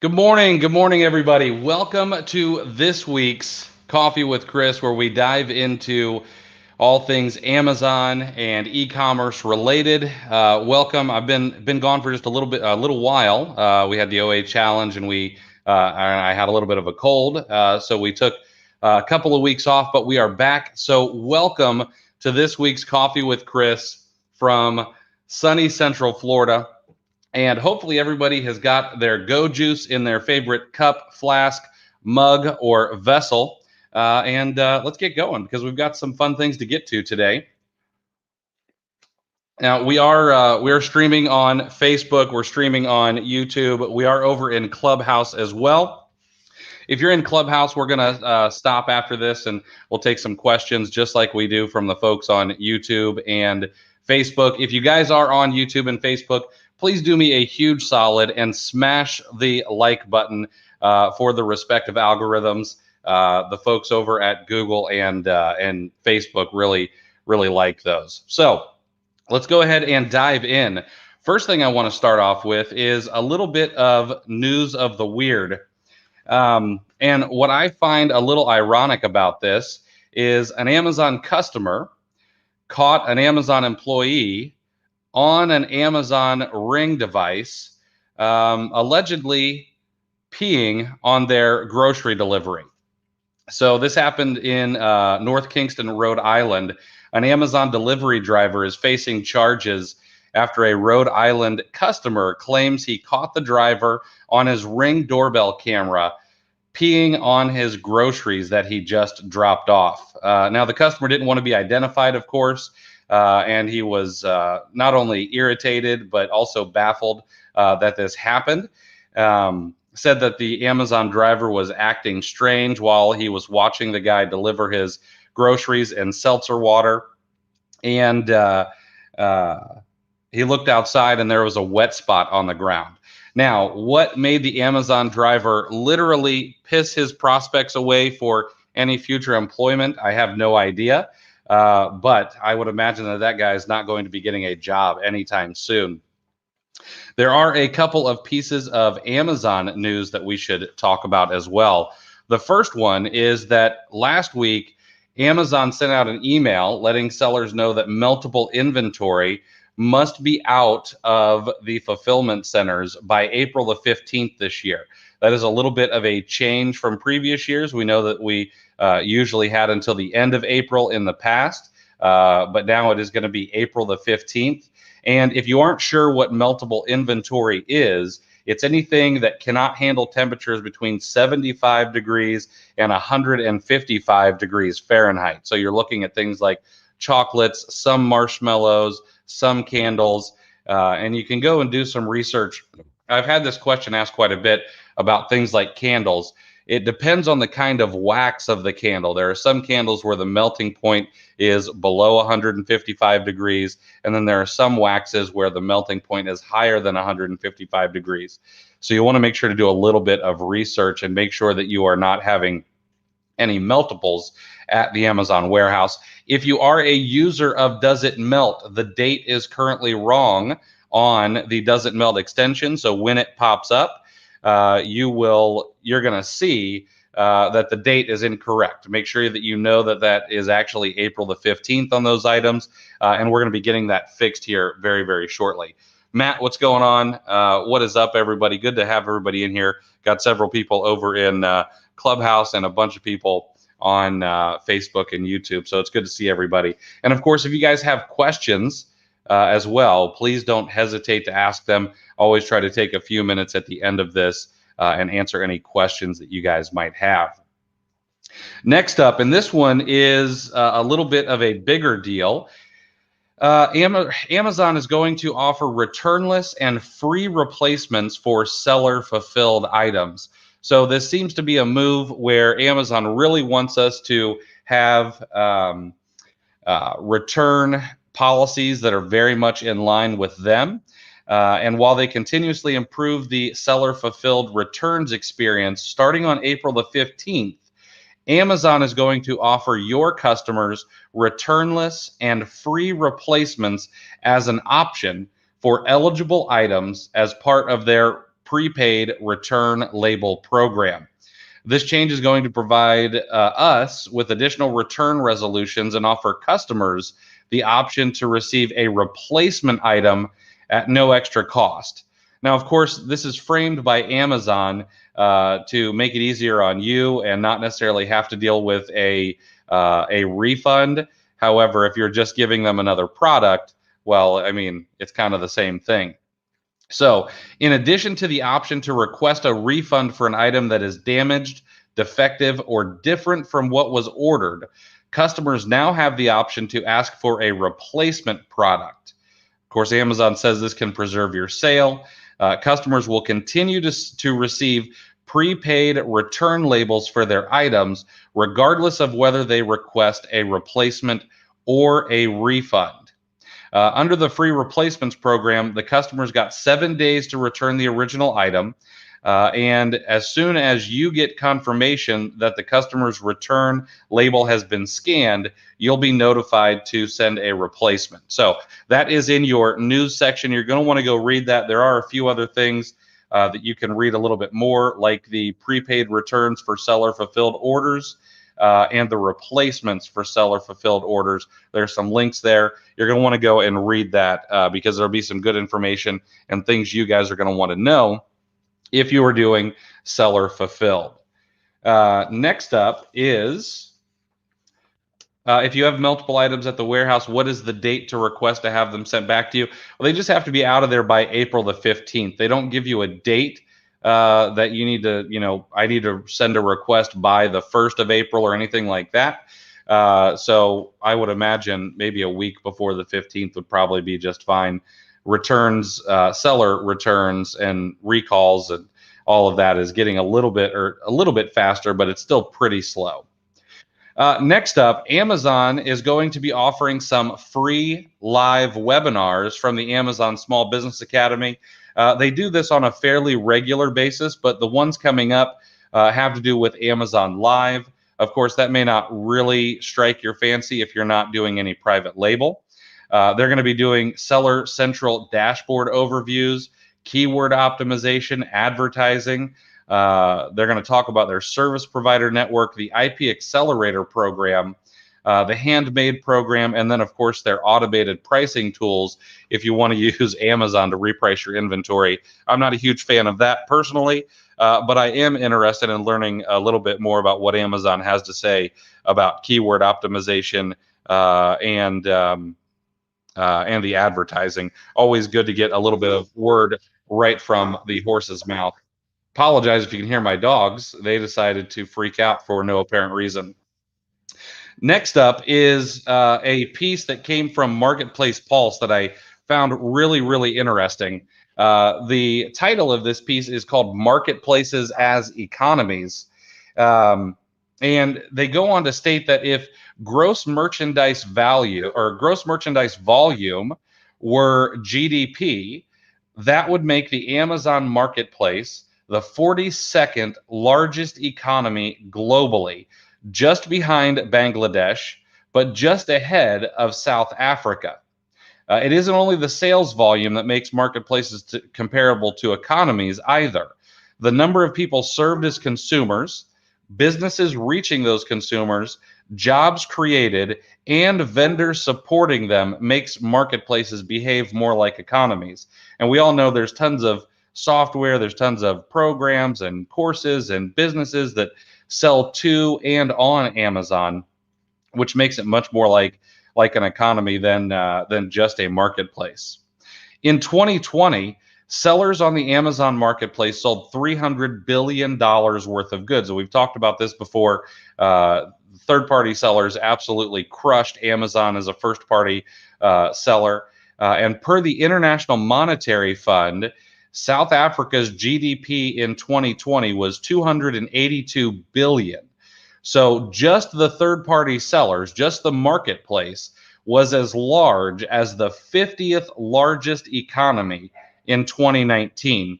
Good morning, everybody. Welcome to this week's Coffee with Chris, where we dive into all things Amazon and e-commerce related. Welcome. I've been gone for just a little while. We had the OA challenge, and I had a little bit of a cold, so we took a couple of weeks off, but we are back. So welcome to this week's Coffee with Chris from sunny Central Florida. And hopefully everybody has got their Go Juice in their favorite cup, flask, mug, or vessel. Let's get going because we've got some fun things to get to today. Now we are streaming on Facebook, we're streaming on YouTube, we are over in Clubhouse as well. If you're in Clubhouse, we're gonna stop after this and we'll take some questions just like we do from the folks on YouTube and Facebook. If you guys are on YouTube and Facebook, please do me a huge solid and smash the like button for the respective algorithms. The folks over at Google and Facebook really like those. So let's go ahead and dive in. First thing I want to start off with is a little bit of news of the weird. And what I find a little ironic about this is an Amazon customer caught an Amazon employee on an Amazon Ring device, allegedly peeing on their grocery delivery. So this happened in North Kingston, Rhode Island. An Amazon delivery driver is facing charges after a Rhode Island customer claims he caught the driver on his Ring doorbell camera peeing on his groceries that he just dropped off. Now, the customer didn't want to be identified, of course, and he was not only irritated, but also baffled that this happened. Said that the Amazon driver was acting strange while he was watching the guy deliver his groceries and seltzer water. And he looked outside and there was a wet spot on the ground. Now, what made the Amazon driver literally piss his prospects away for any future employment, I have no idea. But I would imagine that guy is not going to be getting a job anytime soon. There are a couple of pieces of Amazon news that we should talk about as well. The first one is that last week, Amazon sent out an email letting sellers know that meltable inventory must be out of the fulfillment centers by April the 15th this year. That is a little bit of a change from previous years. We know that we usually had until the end of April in the past, but now it is going to be April the 15th. And if you aren't sure what meltable inventory is, it's anything that cannot handle temperatures between 75 degrees and 155 degrees Fahrenheit. So you're looking at things like chocolates, some marshmallows, some candles, and you can go and do some research. I've had this question asked quite a bit about things like candles. It depends on the kind of wax of the candle. There are some candles where the melting point is below 155 degrees, and then there are some waxes where the melting point is higher than 155 degrees. So you want to make sure to do a little bit of research and make sure that you are not having any meltables at the Amazon warehouse. If you are a user of Does It Melt, the date is currently wrong on the Does It Melt extension. So when it pops up, you're going to see that the date is incorrect. Make sure that you know that that is actually April the 15th on those items, and we're going to be getting that fixed here very, very shortly. Matt, what's going on? What is up, everybody? Good to have everybody in here. Got several people over in Clubhouse and a bunch of people on Facebook and YouTube. So it's good to see everybody. And of course, if you guys have questions as well, please don't hesitate to ask them. Always try to take a few minutes at the end of this and answer any questions that you guys might have. Next up, and this one is a little bit of a bigger deal. Amazon is going to offer returnless and free replacements for seller fulfilled items. So this seems to be a move where Amazon really wants us to have return policies that are very much in line with them. And while they continuously improve the seller fulfilled returns experience, starting on April the 15th, Amazon is going to offer your customers returnless and free replacements as an option for eligible items as part of their prepaid return label program. This change is going to provide us with additional return resolutions and offer customers the option to receive a replacement item at no extra cost. Now, of course, this is framed by Amazon to make it easier on you and not necessarily have to deal with a refund. However, if you're just giving them another product, well, I mean, it's kind of the same thing. So, in addition to the option to request a refund for an item that is damaged, defective, or different from what was ordered, customers now have the option to ask for a replacement product. Of course, Amazon says this can preserve your sale. Customers will continue to receive prepaid return labels for their items, regardless of whether they request a replacement or a refund. Under the free replacements program, the customers got 7 days to return the original item. And as soon as you get confirmation that the customer's return label has been scanned, you'll be notified to send a replacement. So that is in your news section. You're going to want to go read that. There are a few other things that you can read a little bit more, like the prepaid returns for seller fulfilled orders. And the replacements for seller fulfilled orders. There's some links there. You're going to want to go and read that because there'll be some good information and things you guys are going to want to know if you are doing seller fulfilled. Next up is if you have multiple items at the warehouse, what is the date to request to have them sent back to you? Well, they just have to be out of there by April the 15th. They don't give you a date that you need to, I need to send a request by the 1st of April or anything like that. So I would imagine maybe a week before the 15th would probably be just fine. Returns, seller returns and recalls and all of that is getting a little bit faster, but it's still pretty slow. Next up, Amazon is going to be offering some free live webinars from the Amazon Small Business Academy. They do this on a fairly regular basis, but the ones coming up have to do with Amazon Live. Of course, that may not really strike your fancy if you're not doing any private label. They're going to be doing Seller Central dashboard overviews, keyword optimization, advertising. They're going to talk about their service provider network, the IP Accelerator program, the Handmade program, and then, of course, their automated pricing tools if you want to use Amazon to reprice your inventory. I'm not a huge fan of that personally, but I am interested in learning a little bit more about what Amazon has to say about keyword optimization and the advertising. Always good to get a little bit of word right from the horse's mouth. Apologize if you can hear my dogs. They decided to freak out for no apparent reason. Next up is a piece that came from Marketplace Pulse that I found really, really interesting. The title of this piece is called Marketplaces as Economies. And they go on to state that if gross merchandise value or gross merchandise volume were GDP, that would make the Amazon Marketplace the 42nd largest economy globally, just behind Bangladesh, but just ahead of South Africa. It isn't only the sales volume that makes marketplaces comparable to economies either. The number of people served as consumers, businesses reaching those consumers, jobs created, and vendors supporting them makes marketplaces behave more like economies. And we all know there's tons of software, there's tons of programs and courses and businesses that sell to and on Amazon, which makes it much more like an economy than just a marketplace. In 2020, sellers on the Amazon Marketplace sold $300 billion worth of goods. And we've talked about this before. Third-party sellers absolutely crushed Amazon as a first-party seller. And per the International Monetary Fund, South Africa's GDP in 2020 was $282 billion. So just the third-party sellers, just the marketplace, was as large as the 50th largest economy in 2019.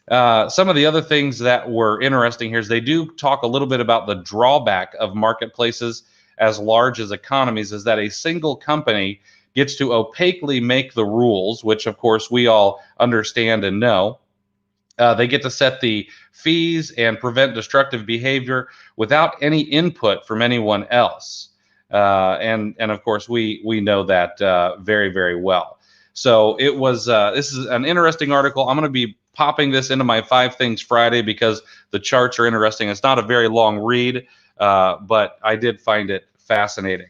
Some of the other things that were interesting here is they do talk a little bit about the drawback of marketplaces as large as economies is that a single company gets to opaquely make the rules, which of course we all understand and know. They get to set the fees and prevent destructive behavior without any input from anyone else. And of course, we know that very, very well. So it was. This is an interesting article. I'm going to be popping this into my 5 Things Friday because the charts are interesting. It's not a very long read, but I did find it fascinating.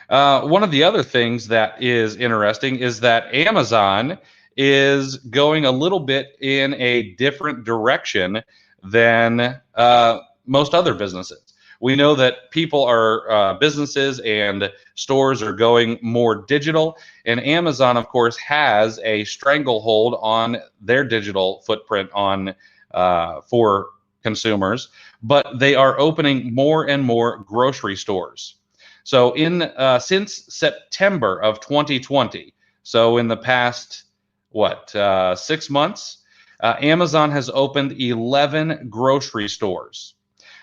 One of the other things that is interesting is that Amazon is going a little bit in a different direction than most other businesses. We know that businesses and stores are going more digital, and Amazon, of course, has a stranglehold on their digital footprint for consumers, but they are opening more and more grocery stores. So since September of 2020, so in the past 6 months, Amazon has opened 11 grocery stores.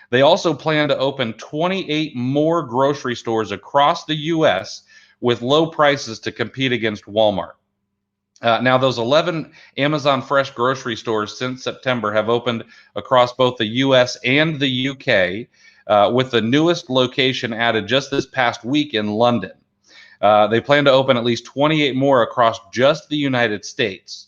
They also plan to open 28 more grocery stores across the U.S. with low prices to compete against Walmart. Now, those 11 Amazon Fresh grocery stores since September have opened across both the U.S. and the U.K., with the newest location added just this past week in London. They plan to open at least 28 more across just the United States.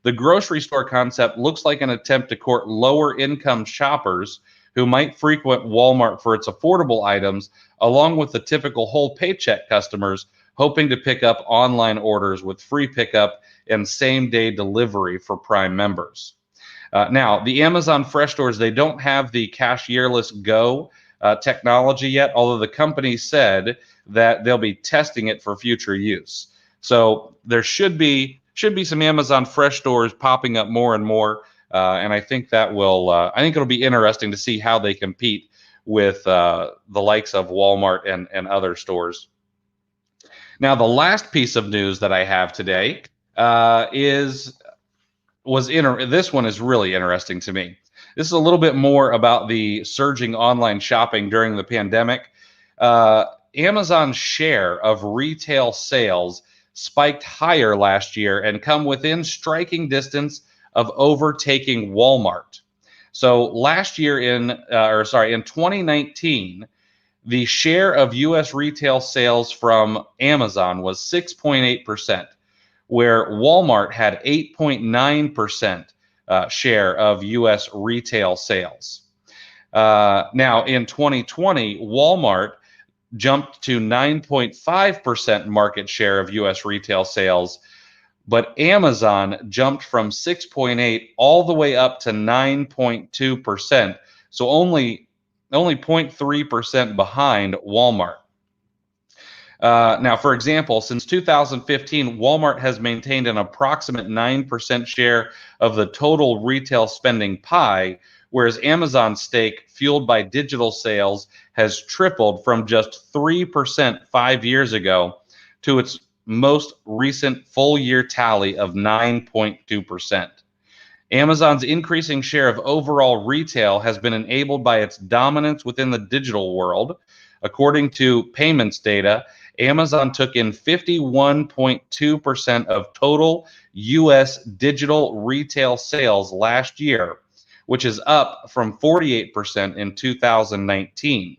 The grocery store concept looks like an attempt to court lower income shoppers who might frequent Walmart for its affordable items, along with the typical whole paycheck customers hoping to pick up online orders with free pickup and same-day delivery for Prime members. Now, the Amazon Fresh stores, they don't have the cashierless Go technology yet, although the company said that they'll be testing it for future use. So there should be some Amazon Fresh stores popping up more and more, and I think I think it'll be interesting to see how they compete with the likes of Walmart and other stores. Now, the last piece of news that I have today this one is really interesting to me. This is a little bit more about the surging online shopping during the pandemic. Amazon's share of retail sales spiked higher last year and come within striking distance of overtaking Walmart. So last year in 2019, the share of U.S. retail sales from Amazon was 6.8%, where Walmart had 8.9% share of U.S. retail sales. Now, in 2020, Walmart jumped to 9.5% market share of U.S. retail sales, but Amazon jumped from 6.8 all the way up to 9.2%, so only 0.3% behind Walmart. Now, for example, since 2015, Walmart has maintained an approximate 9% share of the total retail spending pie, whereas Amazon's stake, fueled by digital sales, has tripled from just 3% 5 years ago to its most recent full-year tally of 9.2%. Amazon's increasing share of overall retail has been enabled by its dominance within the digital world. According to payments data, Amazon took in 51.2% of total U.S. digital retail sales last year, which is up from 48% in 2019.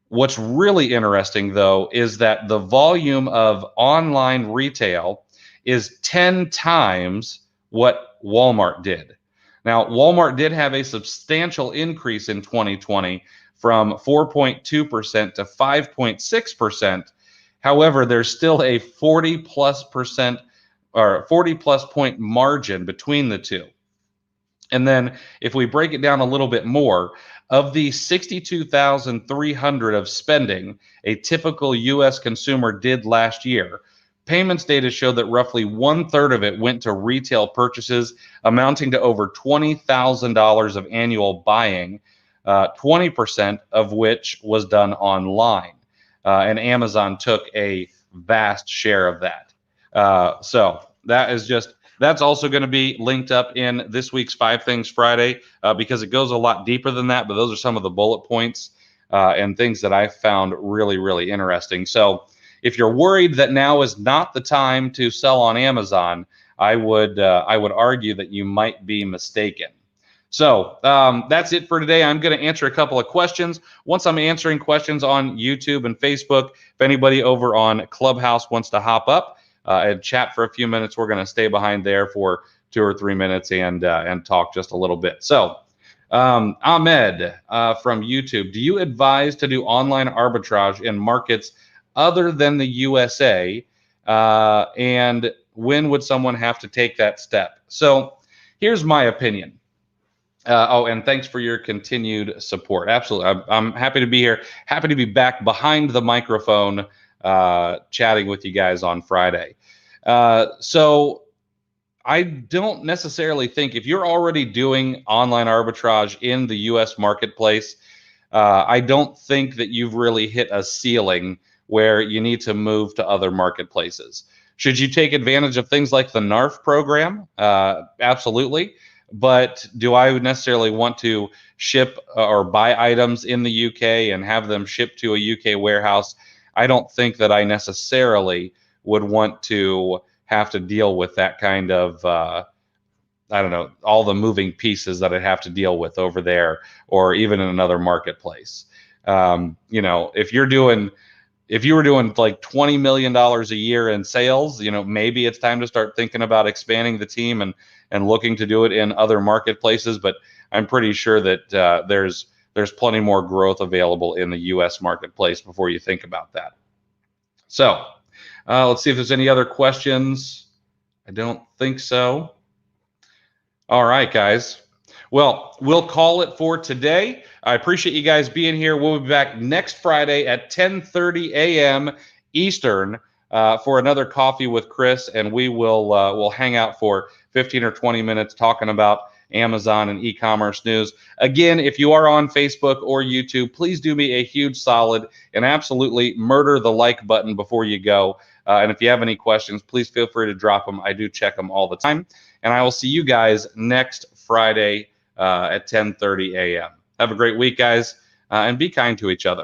What's really interesting, though, is that the volume of online retail is 10 times what Walmart did. Now, Walmart did have a substantial increase in 2020 from 4.2% to 5.6%. However, there's still a 40 plus point margin between the two. And then if we break it down a little bit more, of the $62,300 of spending a typical U.S. consumer did last year, payments data showed that roughly 1/3 of it went to retail purchases, amounting to over $20,000 of annual buying, 20% of which was done online. And Amazon took a vast share of that. So that's also going to be linked up in this week's 5 Things Friday, because it goes a lot deeper than that, but those are some of the bullet points and things that I found really, really interesting. So if you're worried that now is not the time to sell on Amazon, I would argue that you might be mistaken. So that's it for today. I'm going to answer a couple of questions. Once I'm answering questions on YouTube and Facebook, if anybody over on Clubhouse wants to hop up and chat for a few minutes, we're going to stay behind there for 2 or 3 minutes and talk just a little bit. So Ahmed from YouTube, do you advise to do online arbitrage in markets other than the USA? And when would someone have to take that step? So here's my opinion. Oh, and thanks for your continued support. Absolutely. I'm happy to be here. Happy to be back behind the microphone chatting with you guys on Friday. So I don't necessarily think if you're already doing online arbitrage in the US marketplace, I don't think that you've really hit a ceiling where you need to move to other marketplaces. Should you take advantage of things like the NARF program? Absolutely. But do I necessarily want to ship or buy items in the UK and have them shipped to a UK warehouse? I don't think that I necessarily would want to have to deal with that kind of, I don't know, all the moving pieces that I'd have to deal with over there or even in another marketplace. You know, if you were doing like $20 million a year in sales, you know, maybe it's time to start thinking about expanding the team and looking to do it in other marketplaces. But I'm pretty sure that there's plenty more growth available in the U.S. marketplace before you think about that. So let's see if there's any other questions. I don't think so. All right, guys. Well, we'll call it for today. I appreciate you guys being here. We'll be back next Friday at 10:30 a.m. Eastern for another Coffee with Chris, and we'll hang out for 15 or 20 minutes talking about Amazon and e-commerce news. Again, if you are on Facebook or YouTube, please do me a huge solid and absolutely murder the like button before you go. And if you have any questions, please feel free to drop them. I do check them all the time. And I will see you guys next Friday at 10:30 a.m. Have a great week, guys, and be kind to each other.